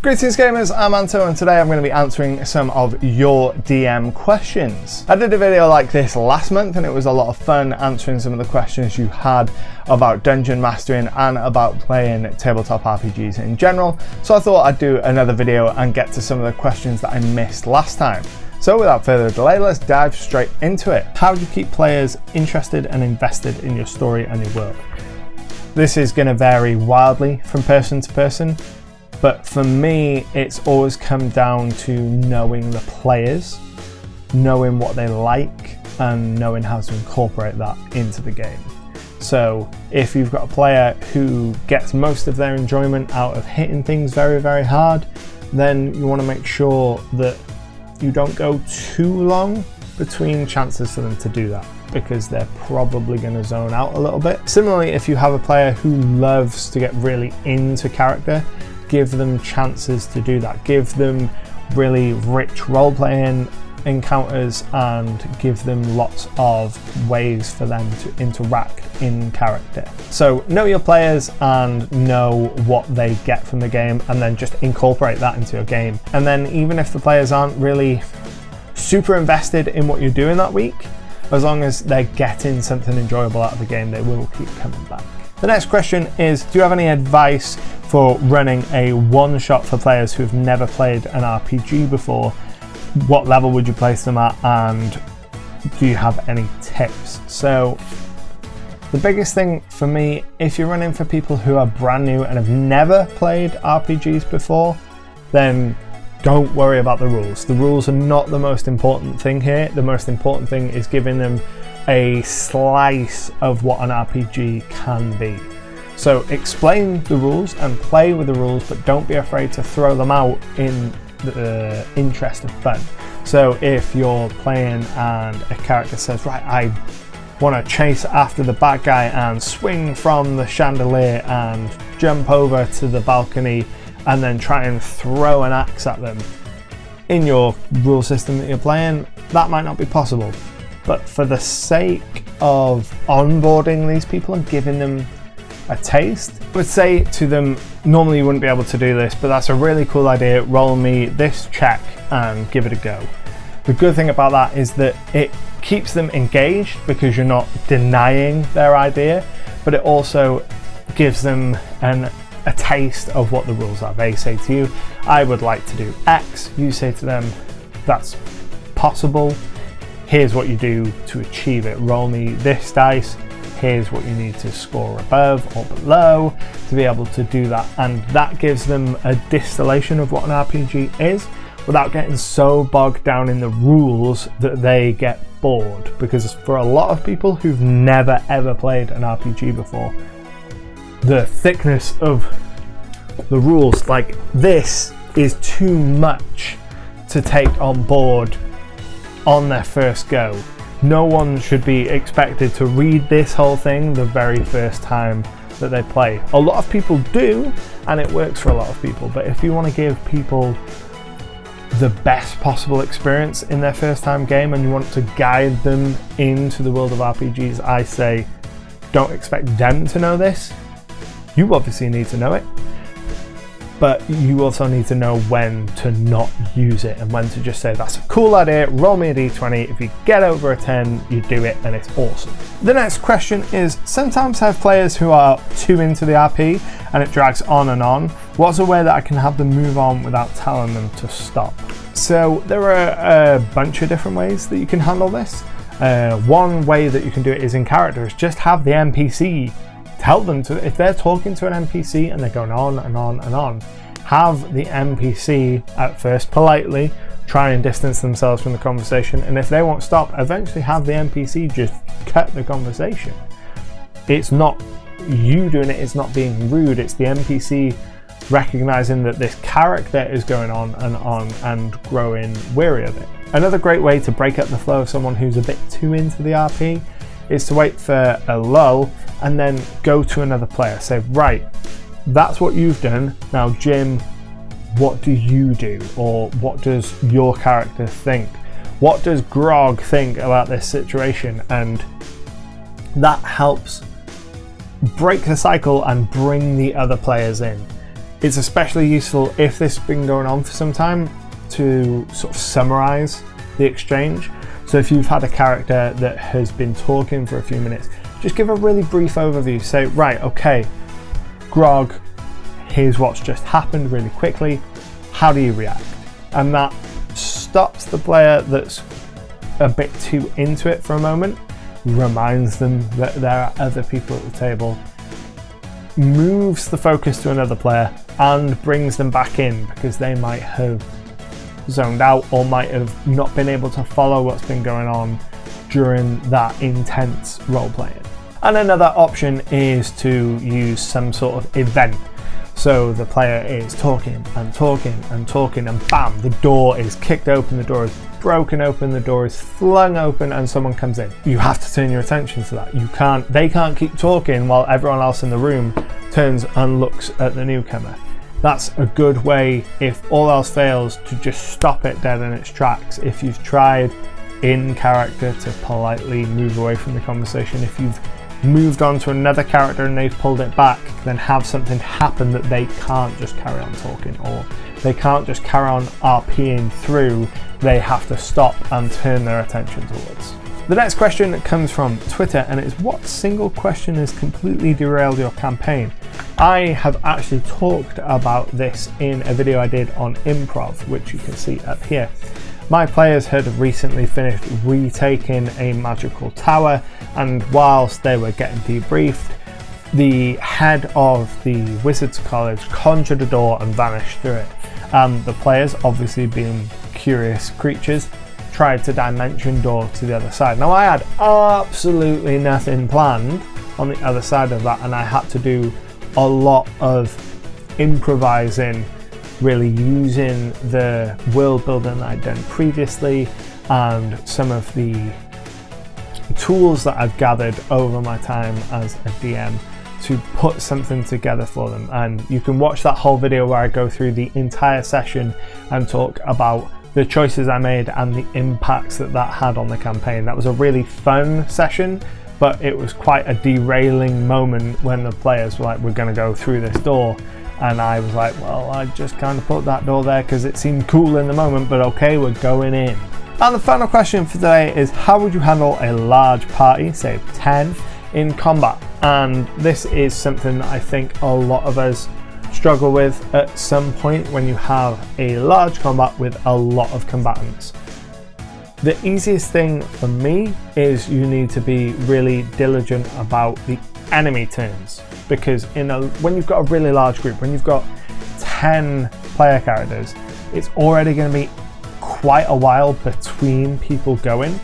Greetings gamers, I'm Anto and today I'm going to be answering some of your DM questions. I did a video like this last month and it was a lot of fun answering some of the questions you had about dungeon mastering and about playing tabletop RPGs in general. So I thought I'd do another video and get to some of the questions that I missed last time. So without further delay, let's dive straight into it. How do you keep players interested and invested in your story and your world? This is going to vary wildly from person to person. But for me, it's always come down to knowing the players, knowing what they like, and knowing how to incorporate that into the game. So if you've got a player who gets most of their enjoyment out of hitting things very, very hard, then you want to make sure that you don't go too long between chances for them to do that, because they're probably going to zone out a little bit. Similarly, if you have a player who loves to get really into character, give them chances to do that. Give them really rich role-playing encounters and give them lots of ways for them to interact in character. So know your players and know what they get from the game, and then just incorporate that into your game. And then even if the players aren't really super invested in what you're doing that week, as long as they're getting something enjoyable out of the game, they will keep coming back. The next question is, do you have any advice for running a one-shot for players who have never played an RPG before? What level would you place them at, and do you have any tips? So the biggest thing for me, if you're running for people who are brand new and have never played RPGs before, then don't worry about the rules. The rules are not the most important thing here. The most important thing is giving them a slice of what an RPG can be. So explain the rules and play with the rules, but don't be afraid to throw them out in the interest of fun. So if you're playing and a character says, right, I want to chase after the bad guy and swing from the chandelier and jump over to the balcony and then try and throw an axe at them, in your rule system that you're playing, that might not be possible. But for the sake of onboarding these people and giving them a taste, I would say to them, normally you wouldn't be able to do this, but that's a really cool idea. Roll me this check and give it a go. The good thing about that is that it keeps them engaged because you're not denying their idea, but it also gives them a taste of what the rules are. They say to you, I would like to do X. You say to them, that's possible. Here's what you do to achieve it. Roll me this dice. Here's what you need to score above or below to be able to do that. And that gives them a distillation of what an RPG is without getting so bogged down in the rules that they get bored. Because for a lot of people who've never ever played an RPG before, the thickness of the rules, like this, is too much to take on board on their first go. No one should be expected to read this whole thing the very first time that they play. A lot of people do, and it works for a lot of people, but if you want to give people the best possible experience in their first time game and you want to guide them into the world of RPGs, I say don't expect them to know this. You obviously need to know it, but you also need to know when to not use it and when to just say, that's a cool idea, roll me a d20. If you get over a 10, you do it and it's awesome. The next question is, sometimes I have players who are too into the RP and it drags on and on. What's a way that I can have them move on without telling them to stop? So there are a bunch of different ways that you can handle this. One way that you can do it is in character, is just have the NPC tell them to, if they're talking to an NPC and they're going on and on and on, have the NPC at first politely try and distance themselves from the conversation, and if they won't stop, eventually have the NPC just cut the conversation. It's not you doing it, it's not being rude, it's the NPC recognizing that this character is going on and growing weary of it. Another great way to break up the flow of someone who's a bit too into the RP is to wait for a lull and then go to another player. Say, right, that's what you've done. Now, Jim, what do you do? Or what does your character think? What does Grog think about this situation? And that helps break the cycle and bring the other players in. It's especially useful if this has been going on for some time to sort of summarize the exchange. So if you've had a character that has been talking for a few minutes, just give a really brief overview. Say, right, okay, Grog, here's what's just happened really quickly. How do you react? And that stops the player that's a bit too into it for a moment, reminds them that there are other people at the table, moves the focus to another player, and brings them back in because they might have zoned out or might have not been able to follow what's been going on during that intense role playing. And another option is to use some sort of event. So the player is talking and talking and talking, and bam, the door is kicked open, the door is broken open, the door is flung open, and someone comes in. You have to turn your attention to that. They can't keep talking while everyone else in the room turns and looks at the newcomer. That's a good way, if all else fails, to just stop it dead in its tracks. If you've tried in character to politely move away from the conversation, if you've moved on to another character and they've pulled it back, then have something happen that they can't just carry on talking, or they can't just carry on RPing through. They have to stop and turn their attention towards. The next question comes from Twitter, and it's, what single question has completely derailed your campaign? I have actually talked about this in a video I did on improv, which you can see up here. My players had recently finished retaking a magical tower, and whilst they were getting debriefed, the head of the Wizards College conjured a door and vanished through it. The players, obviously being curious creatures, tried to dimension door to the other side. Now I had absolutely nothing planned on the other side of that, and I had to do a lot of improvising, really using the world building that I'd done previously and some of the tools that I've gathered over my time as a DM to put something together for them. And you can watch that whole video where I go through the entire session and talk about the choices I made and the impacts that that had on the campaign. That was a really fun session, but it was quite a derailing moment when the players were like, we're going to go through this door. And I was like, well, I just kind of put that door there because it seemed cool in the moment, but okay, we're going in. And the final question for today is, how would you handle a large party, say 10, in combat? And this is something that I think a lot of us struggle with at some point when you have a large combat with a lot of combatants. The easiest thing for me is you need to be really diligent about the enemy turns, because when you've got a really large group, when you've got 10 player characters, it's already going to be quite a while between people going.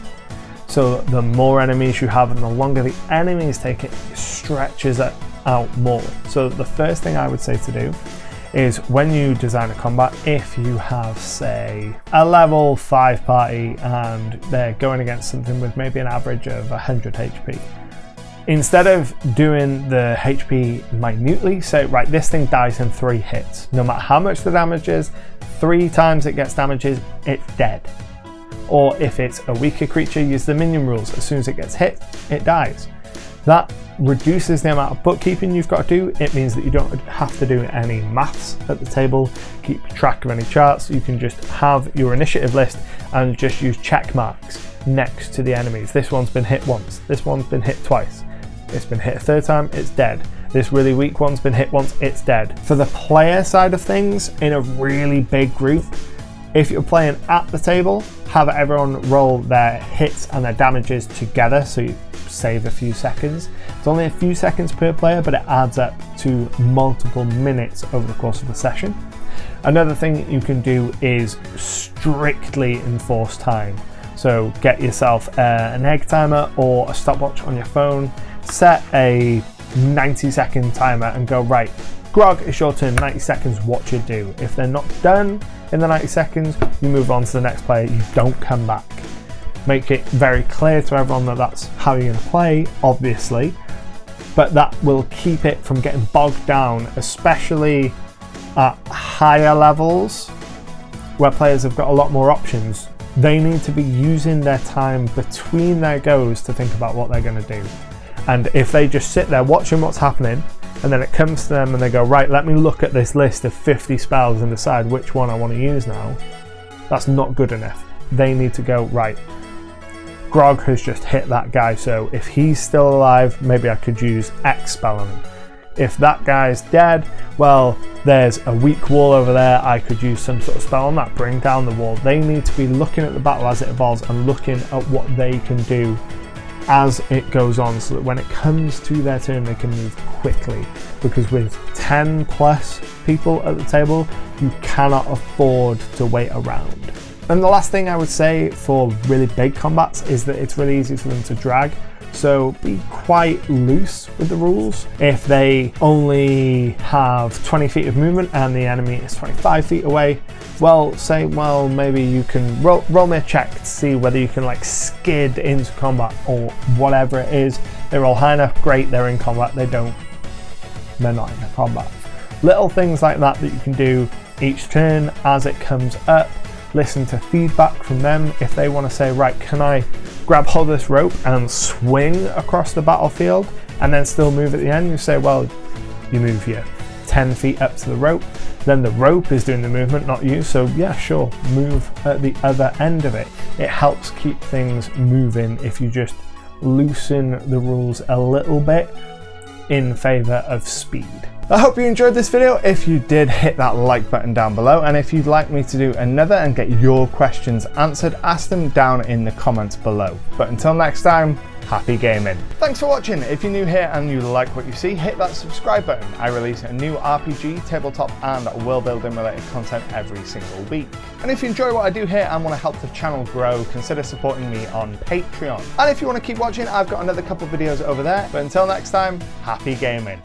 So the more enemies you have and the longer the enemies take, it stretches it out more. So the first thing I would say to do is, when you design a combat, if you have, say, a level 5 party and they're going against something with maybe an average of 100 HP, instead of doing the HP minutely, say, right, this thing dies in 3 hits. No matter how much the damage is, 3 times it gets damages, it's dead. Or if it's a weaker creature, use the minion rules. As soon as it gets hit, it dies. That reduces the amount of bookkeeping you've got to do. It means that you don't have to do any maths at the table, keep track of any charts. You can just have your initiative list and just use check marks next to the enemies. This one's been hit once, this one's been hit twice, it's been hit a 3rd time, it's dead. This really weak one's been hit once, it's dead. For the player side of things, in a really big group, if you're playing at the table, have everyone roll their hits and their damages together, so you save a few seconds. It's only a few seconds per player, but it adds up to multiple minutes over the course of the session. Another thing you can do is strictly enforce time. So get yourself an egg timer or a stopwatch on your phone, set a 90-second timer and go, right, Grog, it's your turn, 90 seconds, what you do. If they're not done in the 90 seconds, you move on to the next player, you don't come back. Make it very clear to everyone that that's how you're going to play, obviously, but that will keep it from getting bogged down, especially at higher levels where players have got a lot more options. They need to be using their time between their goes to think about what they're going to do. And if they just sit there watching what's happening, and then it comes to them and they go, right, let me look at this list of 50 spells and decide which one I want to use now. That's not good enough. They need to go, right, Grog has just hit that guy, so if he's still alive, maybe I could use X spell on him. If that guy's dead, well, there's a weak wall over there, I could use some sort of spell on that, bring down the wall. They need to be looking at the battle as it evolves and looking at what they can do as it goes on, so that when it comes to their turn they can move quickly, because with 10 plus people at the table you cannot afford to wait around. And the last thing I would say for really big combats is that it's really easy for them to drag, so be quite loose with the rules. If they only have 20 feet of movement and the enemy is 25 feet away, well, say, well, maybe you can roll me a check to see whether you can like skid into combat or whatever it is. They roll high enough, great, they're in combat. They're not in combat. Little things like that that you can do each turn as it comes up. Listen to feedback from them. If they want to say, right, can I grab hold of this rope and swing across the battlefield and then still move at the end? You say, well, you move your 10 feet up to the rope, then the rope is doing the movement, not you, so yeah, sure, move at the other end of it. It helps keep things moving if you just loosen the rules a little bit in favor of speed. I hope you enjoyed this video. If you did, hit that like button down below, and if you'd like me to do another and get your questions answered, ask them down in the comments below. But until next time, happy gaming. Thanks for watching. If you're new here and you like what you see, hit that subscribe button. I release a new RPG, tabletop and world building related content every single week. And if you enjoy what I do here and want to help the channel grow, consider supporting me on Patreon. And if you want to keep watching, I've got another couple videos over there. But until next time, happy gaming.